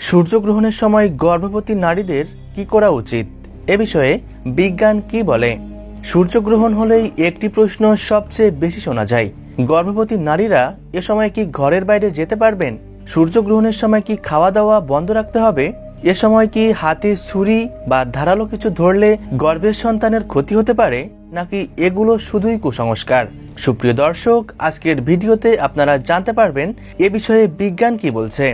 সূর্যগ্রহণের সময় গর্ভবতী নারীদের কি করা উচিত, এ বিষয়ে বিজ্ঞান কি বলে? সূর্যগ্রহণ হলেই একটি প্রশ্ন সবচেয়ে বেশি শোনা যায়। গর্ভবতী নারীরা এ সময় কি ঘরের বাইরে যেতে পারবেন? সূর্যগ্রহণের সময় কি খাওয়া দাওয়া বন্ধ রাখতে হবে? এ সময় কি হাতে ছুরি বা ধারালো কিছু ধরলে গর্ভের সন্তানের ক্ষতি হতে পারে, নাকি এগুলো শুধুই কুসংস্কার? সুপ্রিয় দর্শক, আজকের ভিডিওতে আপনারা জানতে পারবেন এ বিষয়ে বিজ্ঞান কি বলছে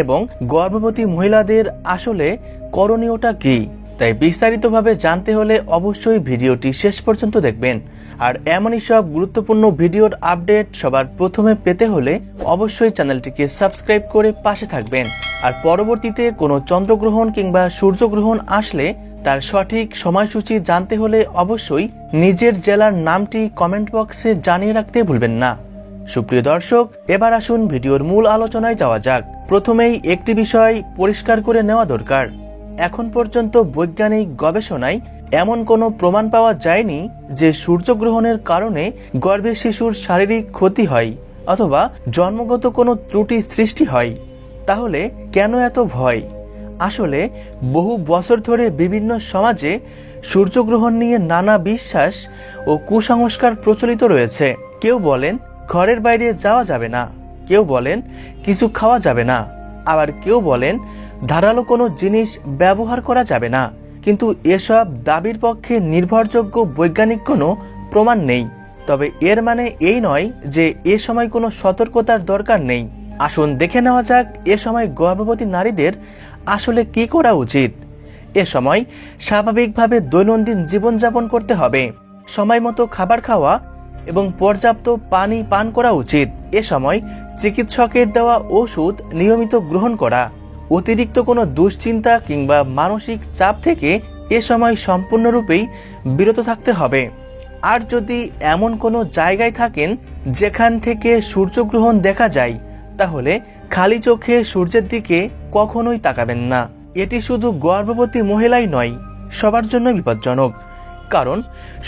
এবং গর্ভবতী মহিলাদের আসলে করণীয়টা কি। তাই বিস্তারিতভাবে জানতে হলে অবশ্যই ভিডিওটি শেষ পর্যন্ত দেখবেন। আর এমনই সব গুরুত্বপূর্ণ ভিডিওর আপডেট সবার প্রথমে পেতে হলে অবশ্যই চ্যানেলটিকে সাবস্ক্রাইব করে পাশে থাকবেন। আর পরবর্তীতে কোনো চন্দ্রগ্রহণ কিংবা সূর্যগ্রহণ আসলে তার সঠিক সময়সূচি জানতে হলে অবশ্যই নিজের জেলার নামটি কমেন্ট বক্সে জানিয়ে রাখতে ভুলবেন না। সুপ্রিয় দর্শক, এবার আসুন ভিডিওর মূল আলোচনায় যাওয়া যাক। প্রথমেই একটি বিষয় পরিষ্কার করে নেওয়া দরকার। এখন পর্যন্ত বৈজ্ঞানিক গবেষণায় এমন কোনো প্রমাণ পাওয়া যায়নি যে সূর্যগ্রহণের কারণে গর্ভে শিশুর শারীরিক ক্ষতি হয় অথবা জন্মগত কোনো ত্রুটি সৃষ্টি হয়। তাহলে কেন এত ভয়? আসলে বহু বছর ধরে বিভিন্ন সমাজে সূর্যগ্রহণ নিয়ে নানা বিশ্বাস ও কুসংস্কার প্রচলিত রয়েছে। কেউ বলেন ঘরের বাইরে যাওয়া যাবে না, কেউ বলেন কিছু খাওয়া যাবে না, আবার কেউ বলেন ধারালো কোনো জিনিস ব্যবহার করা যাবে না। কিন্তু এসব দাবির পক্ষে নির্ভরযোগ্য বৈজ্ঞানিক কোনো প্রমাণ নেই। তবে এর মানে এই নয় যে এ সময় কোনো সতর্কতার দরকার নেই। আসুন দেখে নেওয়া যাক এ সময় গর্ভবতী নারীদের আসলে কি করা উচিত। এ সময় স্বাভাবিকভাবে দৈনন্দিন জীবনযাপন করতে হবে, সময় মতো খাবার খাওয়া এবং পর্যাপ্ত পানি পান করা উচিত। এ সময় চিকিৎসকের দেওয়া ওষুধ নিয়মিত গ্রহণ করা, অতিরিক্ত কোনো দুশ্চিন্তা কিংবা মানসিক চাপ থেকে এ সময় সম্পূর্ণরূপেই বিরত থাকতে হবে। আর যদি এমন কোনো জায়গায় থাকেন যেখান থেকে সূর্যগ্রহণ দেখা যায়, তাহলে খালি চোখে সূর্যের দিকে কখনোই তাকাবেন না। এটি শুধু গর্ভবতী মহিলাই নয়, সবার জন্য বিপজ্জনক। কারণ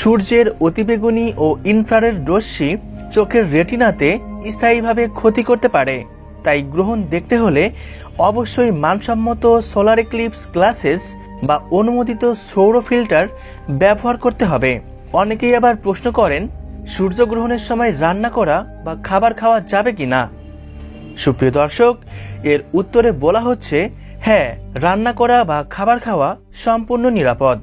সূর্যের অতিবেগুনি ও ইনফ্রারেড রশ্মি চোখের রেটিনাতে স্থায়ীভাবে ক্ষতি করতে পারে। তাই গ্রহণ দেখতে হলে অবশ্যই মানসম্মত সোলার এক্লিপস গ্লাসেস বা অনুমোদিত সৌর ফিল্টার ব্যবহার করতে হবে। অনেকেই আবার প্রশ্ন করেন সূর্যগ্রহণের সময় রান্না করা বা খাবার খাওয়া যাবে কি না। সুপ্রিয় দর্শক, এর উত্তরে বলা হচ্ছে হ্যাঁ, রান্না করা বা খাবার খাওয়া সম্পূর্ণ নিরাপদ।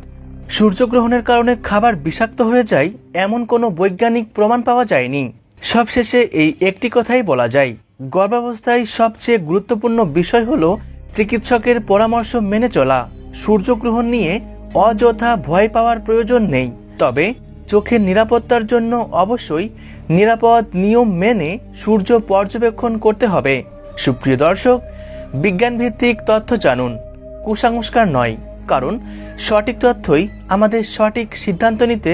সূর্যগ্রহণের কারণে খাবার বিষাক্ত হয়ে যায় এমন কোনো বৈজ্ঞানিক প্রমাণ পাওয়া যায়নি। সবশেষে এই একটি কথাই বলা যায়, গর্ভাবস্থায় সবচেয়ে গুরুত্বপূর্ণ বিষয় হলো চিকিৎসকের পরামর্শ মেনে চলা। সূর্যগ্রহণ নিয়ে অযথা ভয় পাওয়ার প্রয়োজন নেই। তবে চোখের নিরাপত্তার জন্য অবশ্যই নিরাপদ নিয়ম মেনে সূর্য পর্যবেক্ষণ করতে হবে। সুপ্রিয় দর্শক, বিজ্ঞানভিত্তিক তথ্য জানুন, কুসংস্কার নয়। কারণ সঠিক তথ্যই আমাদের সঠিক সিদ্ধান্ত নিতে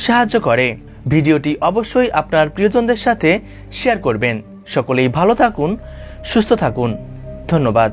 সাহায্য করে। ভিডিওটি অবশ্যই আপনার প্রিয়জনদের সাথে শেয়ার করবেন। সকলেই ভালো থাকুন, সুস্থ থাকুন। ধন্যবাদ।